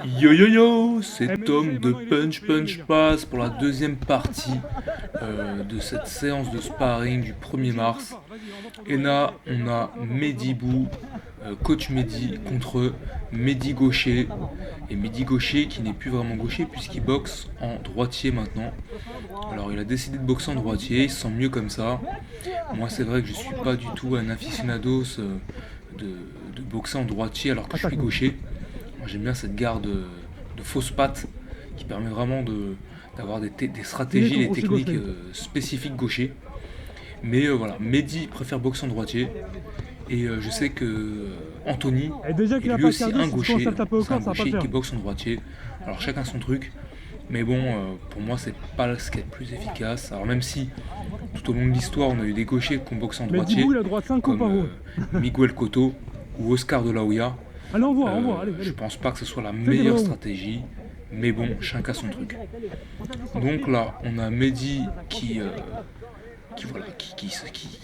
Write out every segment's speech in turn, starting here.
Yo yo yo, c'est Tom de Punch Punch Pass pour la deuxième partie de cette séance de sparring du 1er mars. Et là, on a Mehdi Bou, coach Mehdi contre Mehdi Gaucher. Et Mehdi Gaucher qui n'est plus vraiment gaucher puisqu'il boxe en droitier maintenant. Alors il a décidé de boxer en droitier, il se sent mieux comme ça. Moi c'est vrai que je suis pas du tout un aficionados de boxer en droitier alors que je suis gaucher. Moi, j'aime bien cette garde de fausse patte qui permet vraiment d'avoir des stratégies, des techniques spécifiques gaucher. Mais voilà, Mehdi préfère boxer en droitier. Et je sais que Anthony est lui aussi un gaucher, c'est un gaucher qui boxe en droitier. Alors chacun son truc. Mais bon, pour moi, c'est pas ce qui est le plus efficace. Alors même si, tout au long de l'histoire, on a eu des gauchers qui ont boxé en droitier, comme Miguel Cotto ou Oscar de la Hoya. Allez, on voit, allez. Je pense pas que ce soit la meilleure stratégie, mais bon, chacun son truc. Donc là, on a Mehdi qui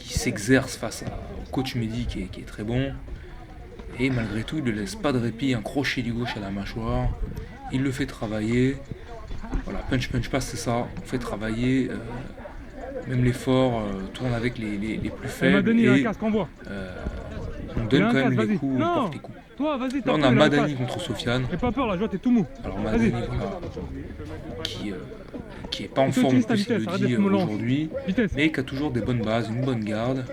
s'exerce face au coach Mehdi qui est très bon. Et malgré tout, il ne laisse pas de répit, un crochet du gauche à la mâchoire. Il le fait travailler. Voilà, punch punch pass, c'est ça. On fait travailler. Même les forts tournent avec les plus faibles. Et on donne quand même les coups, on porte les coups. Là on a Madani contre Sofiane. N'aie pas peur, la joie, t'es tout mou. Alors Madani, voilà, qui est pas en forme, plus il le dit aujourd'hui, mais qui a toujours des bonnes bases, une bonne garde,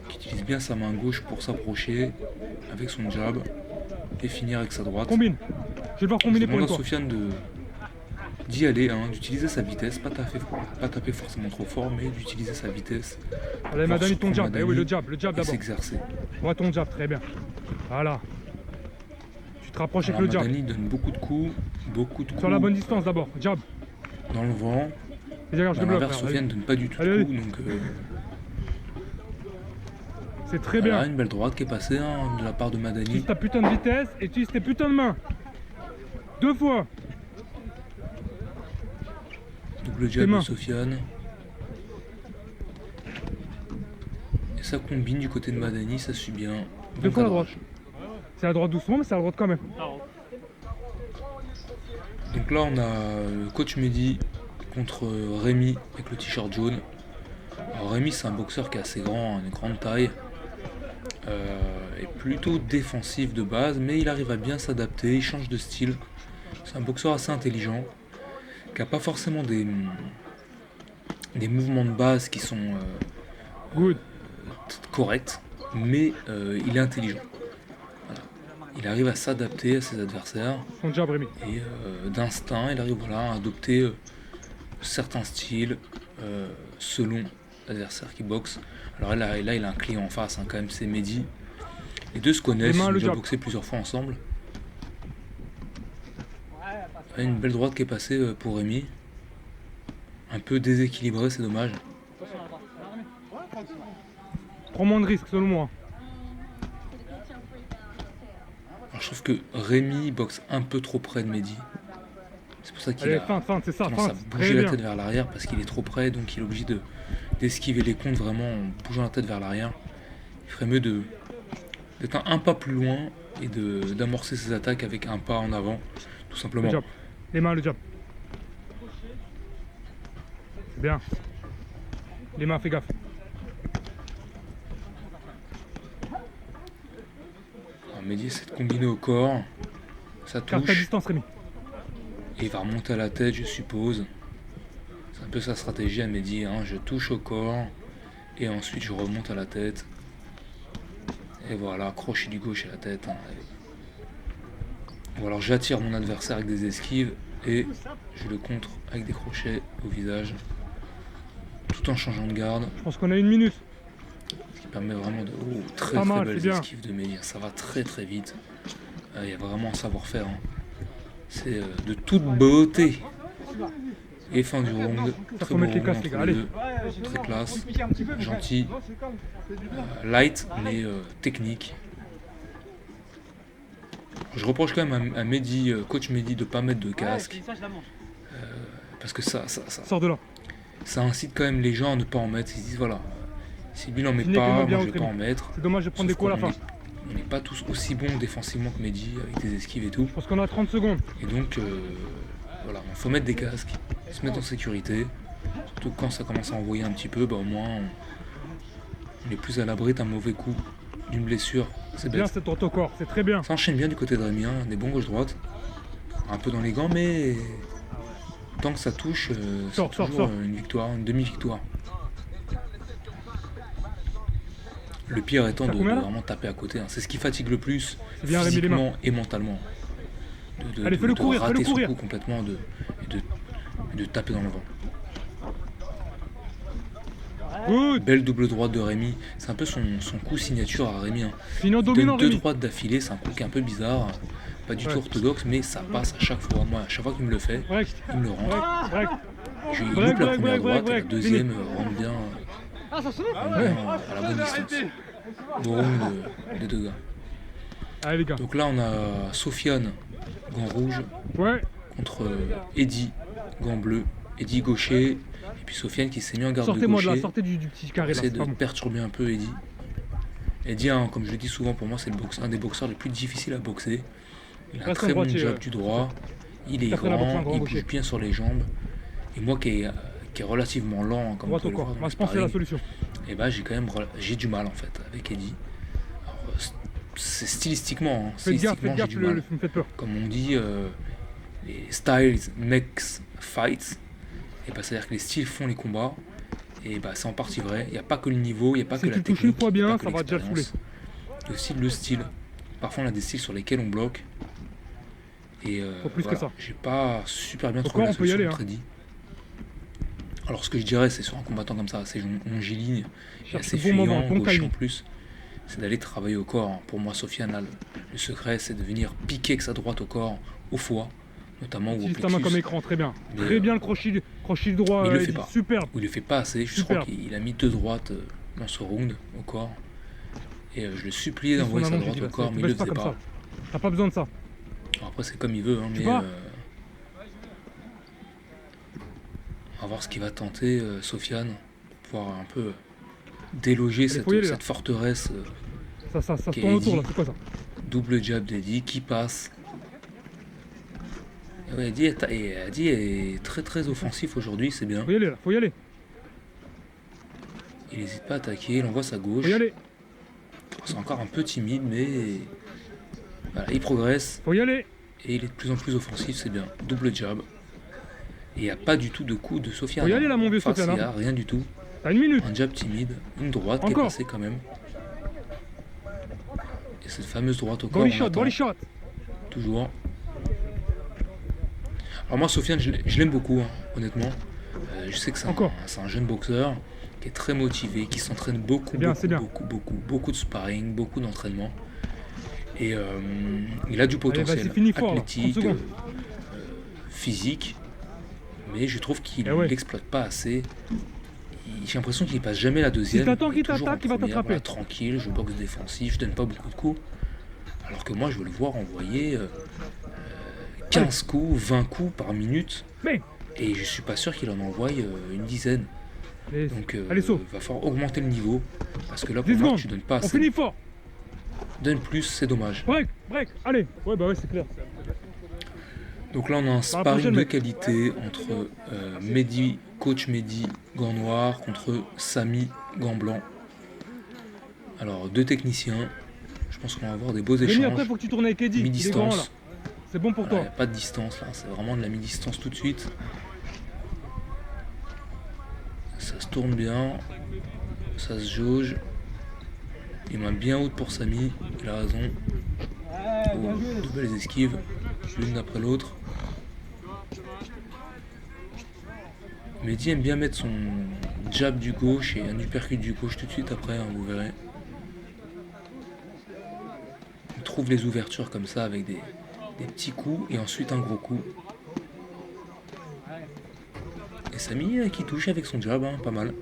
qui utilise bien sa main gauche pour s'approcher avec son jab et finir avec sa droite. Combine. Je vais devoir combiner pour une fois. Sofiane d'y aller, hein, d'utiliser sa vitesse, pas taper forcément trop fort, mais d'utiliser sa vitesse. Allez Madani, ton jab, eh oui le jab d'abord. S'exercer. Moi ton jab, très bien. Voilà. Tu te rapproches avec le jab. Madani donne beaucoup de coups. Sur la bonne distance d'abord, jab. Dans le vent. À l'inverse, Sofiane ne donne pas du tout de coups, donc... C'est très bien. Une belle droite qui est passée hein, de la part de Madani. Utilise ta putain de vitesse et utilise tes putains de mains. 2 fois. Double jab de Sofiane. Et ça combine du côté de Madani, ça suit bien. 2 fois à droite. C'est à droite doucement, mais c'est à droite quand même. Donc là, on a le coach Mehdi contre Rémi avec le t-shirt jaune. Alors Rémi, c'est un boxeur qui est assez grand, une grande taille. Et plutôt défensif de base, mais il arrive à bien s'adapter, il change de style. C'est un boxeur assez intelligent, qui n'a pas forcément des mouvements de base qui sont corrects, mais il est intelligent. Voilà. Il arrive à s'adapter à ses adversaires. Son jab, Rémi. Et d'instinct, il arrive à adopter certains styles selon l'adversaire qui boxe. Alors là, il a un client en face, hein, quand même, c'est Mehdi. Les deux se connaissent, ils ont déjà boxé plusieurs fois ensemble. Une belle droite qui est passée pour Rémi. Un peu déséquilibré, c'est dommage. Prends moins de risques selon moi. Alors, je trouve que Rémi boxe un peu trop près de Mehdi. C'est pour ça qu'il a tendance à bouger la tête vers l'arrière parce qu'il est trop près, donc il est obligé d'esquiver les comptes vraiment en bougeant la tête vers l'arrière. Il ferait mieux d'être un pas plus loin et d'amorcer ses attaques avec un pas en avant, tout simplement. Le jab. Les mains, le jab. C'est bien. Les mains, fais gaffe. Mehdi essaie de combiner au corps. Ça touche. Garde ta distance, Rémi. Et il va remonter à la tête, je suppose. C'est un peu sa stratégie à Mehdi, hein. Je touche au corps et ensuite je remonte à la tête. Et voilà, crochet du gauche à la tête. Hein. Ou alors j'attire mon adversaire avec des esquives et je le contre avec des crochets au visage. Tout en changeant de garde. Je pense qu'on a 1 minute. Ce qui permet vraiment de... Oh, très belles esquives de Mehdi. Ça va très très vite. Il y a vraiment un savoir-faire. Hein. C'est de toute beauté. Et fin du round, très beau round entre les deux, très classe, gentil, light mais technique. Je reproche quand même à Mehdi, coach Mehdi, de ne pas mettre de casque, parce que ça incite quand même les gens à ne pas en mettre. Ils se disent voilà, si lui n'en met pas, moi je vais pas en mettre. C'est dommage de prendre des coups à la fin. on n'est pas tous aussi bons défensivement que Mehdi, avec des esquives et tout. Je pense qu'on a 30 secondes. Et donc, voilà, il faut mettre des casques, se mettre en sécurité. Surtout quand ça commence à envoyer un petit peu, bah, au moins on est plus à l'abri d'un mauvais coup, d'une blessure. C'est bien cette droite au corps, c'est très bien. Ça enchaîne bien du côté de Rémi, hein, des bons gauche-droite. Un peu dans les gants, mais tant que ça touche, c'est toujours une victoire, une demi-victoire. Le pire étant de vraiment taper à côté. Hein. C'est ce qui fatigue le plus, physiquement et mentalement. Allez, fais-le courir, rater son coup complètement et de taper dans le vent. Good. Belle double droite de Rémi. C'est un peu son coup signature à Rémi. Hein. Il donne deux droites d'affilée, c'est un coup qui est un peu bizarre. Pas du tout orthodoxe, mais ça passe à chaque fois. Moi, à chaque fois qu'il me le fait, il me le rentre. Il loupe la première droite et la deuxième rentre bien à la bonne distance. Bon round des deux gars. Allez, les gars. Donc là, on a Sofiane, gant rouge, contre Eddy, gant bleu. Eddy gaucher, et puis Sofiane qui s'est mis en garde de gaucher. Sortez-moi de là, sortez du petit carré là. Essaie de perturber un peu Eddy. Eddy, hein, comme je le dis souvent, pour moi, c'est un des boxeurs les plus difficiles à boxer. Il a un très bon jab du droit, il est grand, il bouge bien sur les jambes. Et moi qui est relativement lent, comme droite au corps, moi je pense que c'est la solution. Et bah j'ai du mal en fait avec Eddy. C'est stylistiquement, hein, faites gaffe, du mal. Me faites peur. Comme on dit, les styles makes fights. Et bah c'est-à-dire que les styles font les combats. Et bah c'est en partie vrai. Il n'y a pas que le niveau, il n'y a pas que la technique. Si tu touches une fois bien, ça va déjà le saouler. Il y a aussi le style. Parfois on a des styles sur lesquels on bloque. Et plus que ça. J'ai pas super bien trouvé la solution de Eddy. Alors ce que je dirais, c'est sur un combattant comme ça, assez longiligne, assez fuyant, gaucher en plus, c'est d'aller travailler au corps. Pour moi, Sofiane, le secret, c'est de venir piquer avec sa droite au corps, au foie, notamment au plexus. Ta main comme écran, très bien. Très bien le crochet droit, il le fait pas. Superbe. Ou il le fait pas assez, je crois qu'il a mis 2 droites dans ce round au corps. Et je le suppliais d'envoyer sa droite au corps, mais il le faisait pas. T'as pas besoin de ça. Après c'est comme il veut, hein, mais on va voir ce qu'il va tenter Sofiane, pouvoir un peu déloger cette forteresse. Ça se tourne autour là, c'est quoi ça? Double jab d'Eddy qui passe. Ouais, Eddy est très très offensif aujourd'hui, c'est bien. Faut y aller là, faut y aller. Il n'hésite pas à attaquer, il envoie sa gauche. Faut y aller. C'est encore un peu timide, mais voilà, il progresse. Faut y aller. Et il est de plus en plus offensif, c'est bien. Double jab. Et il n'y a pas du tout de coup de Sofiane. Faut y aller là, mon vieux Sofiane. Il n'y a rien du tout. T'as une minute. Un jab timide, une droite qui est passée quand même. Et cette fameuse droite au corps. Body shot. Toujours. Alors moi, Sofiane, je l'aime beaucoup, hein, honnêtement. Je sais que c'est un jeune boxeur qui est très motivé, qui s'entraîne beaucoup de sparring, beaucoup d'entraînement. Et il a du potentiel athlétique, physique, mais je trouve qu'il l'exploite pas assez. J'ai l'impression qu'il passe jamais la deuxième. Si t'attends qu'il t'attaque, il va t'attraper. Voilà, tranquille, je boxe défensif, je donne pas beaucoup de coups. Alors que moi, je veux le voir envoyer 15 coups, 20 coups par minute. Et je suis pas sûr qu'il en envoie une dizaine. Donc il va falloir augmenter le niveau. Parce que là, pour moi, tu donnes pas assez. On finit fort. Donne plus, c'est dommage. Break, allez. Ouais, c'est clair. Donc là, on a un sparring de qualité entre Mehdi, coach Mehdi, gant noir, contre Samy, gant blanc. Alors, 2 techniciens. Je pense qu'on va avoir des beaux échanges. Après, faut que tu tournes avec Eddy. Mi-distance. C'est bon pour toi. Il n'y a pas de distance là, c'est vraiment de la mi-distance tout de suite. Ça se tourne bien. Ça se jauge. Il m'a bien haute pour Samy, il a raison. Deux belles esquives, l'une après l'autre. Mehdi aime bien mettre son jab du gauche et un uppercut du gauche tout de suite après, hein, vous verrez. Il trouve les ouvertures comme ça avec des petits coups et ensuite un gros coup. Et Samy qui touche avec son jab, hein, pas mal.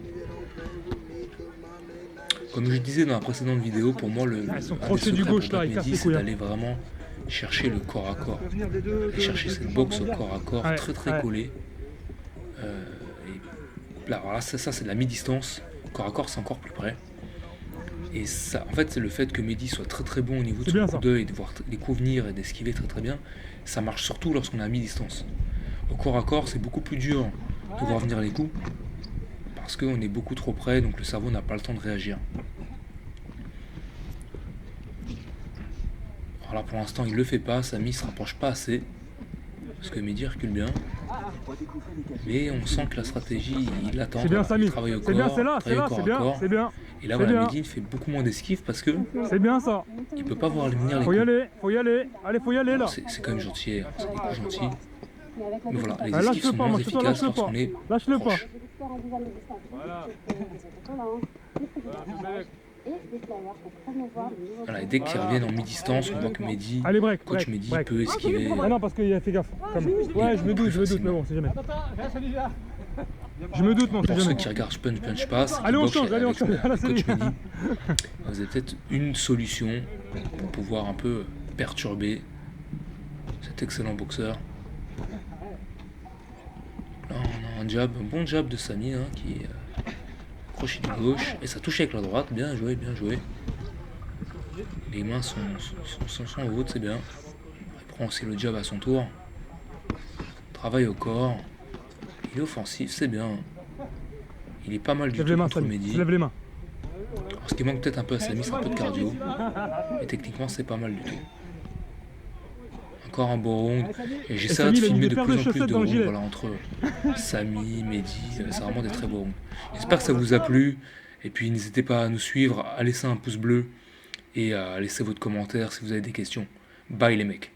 Comme je disais dans la précédente vidéo, pour moi, le crochet du gauche là, c'est d'aller vraiment chercher le corps à corps. Et chercher cette boxe au corps à corps très collée. Et là, ça c'est de la mi-distance. Corps à corps, c'est encore plus près. Et ça, en fait, c'est le fait que Mehdi soit très très bon au niveau de C'est son bien coup ça. d'œil, de voir les coups venir et d'esquiver très très bien. Ça marche surtout lorsqu'on est à mi-distance. Au corps à corps, c'est beaucoup plus dur de voir venir les coups parce qu'on est beaucoup trop près, donc le cerveau n'a pas le temps de réagir. Alors là, pour l'instant, il le fait pas. Samy se rapproche pas assez parce que Mehdi recule bien. Mais on sent que la stratégie, il l'attend. C'est bien, Voilà, il Samy. travaille au C'est bien, corps, c'est là, travaille au corps c'est à bien, corps. c'est bien. Et là, C'est voilà, bien. Mehdi fait beaucoup moins d'esquive parce que C'est bien ça. il peut pas voir venir les Faut y coups. aller, faut y aller. Allez, faut y aller là. C'est quand même gentil, hein, c'est des coups gentils. Mais voilà, les Ah, esquives lâche-le sont pas, moins moi, je te efficaces lâche-le pas. lorsqu'on est Lâche-le pas. proche. Voilà, et dès qu'ils reviennent en mi-distance, on voit que Mehdi, Allez, break, coach break, Mehdi break. peut esquiver. Ah non, parce qu'il a fait gaffe. Comme... Ouais, je me doute, mais bon, c'est jamais. Je me doute, mais on sait Pour ceux jamais. qui regardent Punch Punch Pass, Allez, on qui boxent change, allez, on avec change. Là, c'est coach bien. Mehdi, vous avez peut-être une solution pour pouvoir un peu perturber cet excellent boxeur. Là, on a un jab, un bon jab de Samy hein, qui est crochet du gauche et ça touche avec la droite. Bien joué, bien joué. Les mains sont hautes, c'est bien. Il prend aussi le jab à son tour. Travaille au corps. Il est offensif, c'est bien. Il est pas mal du Lève tout les mains, contre Samy. Mehdi. Lève les mains. Alors, ce qui manque peut-être un peu à Samy, c'est un peu de cardio. Mais techniquement, c'est pas mal du tout. Encore un beau round. Et j'essaierai de Samy, il a mis filmer des de paires plus de en plus chaussettes de dans le rounds gilet. voilà, entre Samy, Mehdi. C'est vraiment des très beaux rounds. J'espère que ça vous a plu. Et puis n'hésitez pas à nous suivre, à laisser un pouce bleu et à laisser votre commentaire si vous avez des questions. Bye les mecs.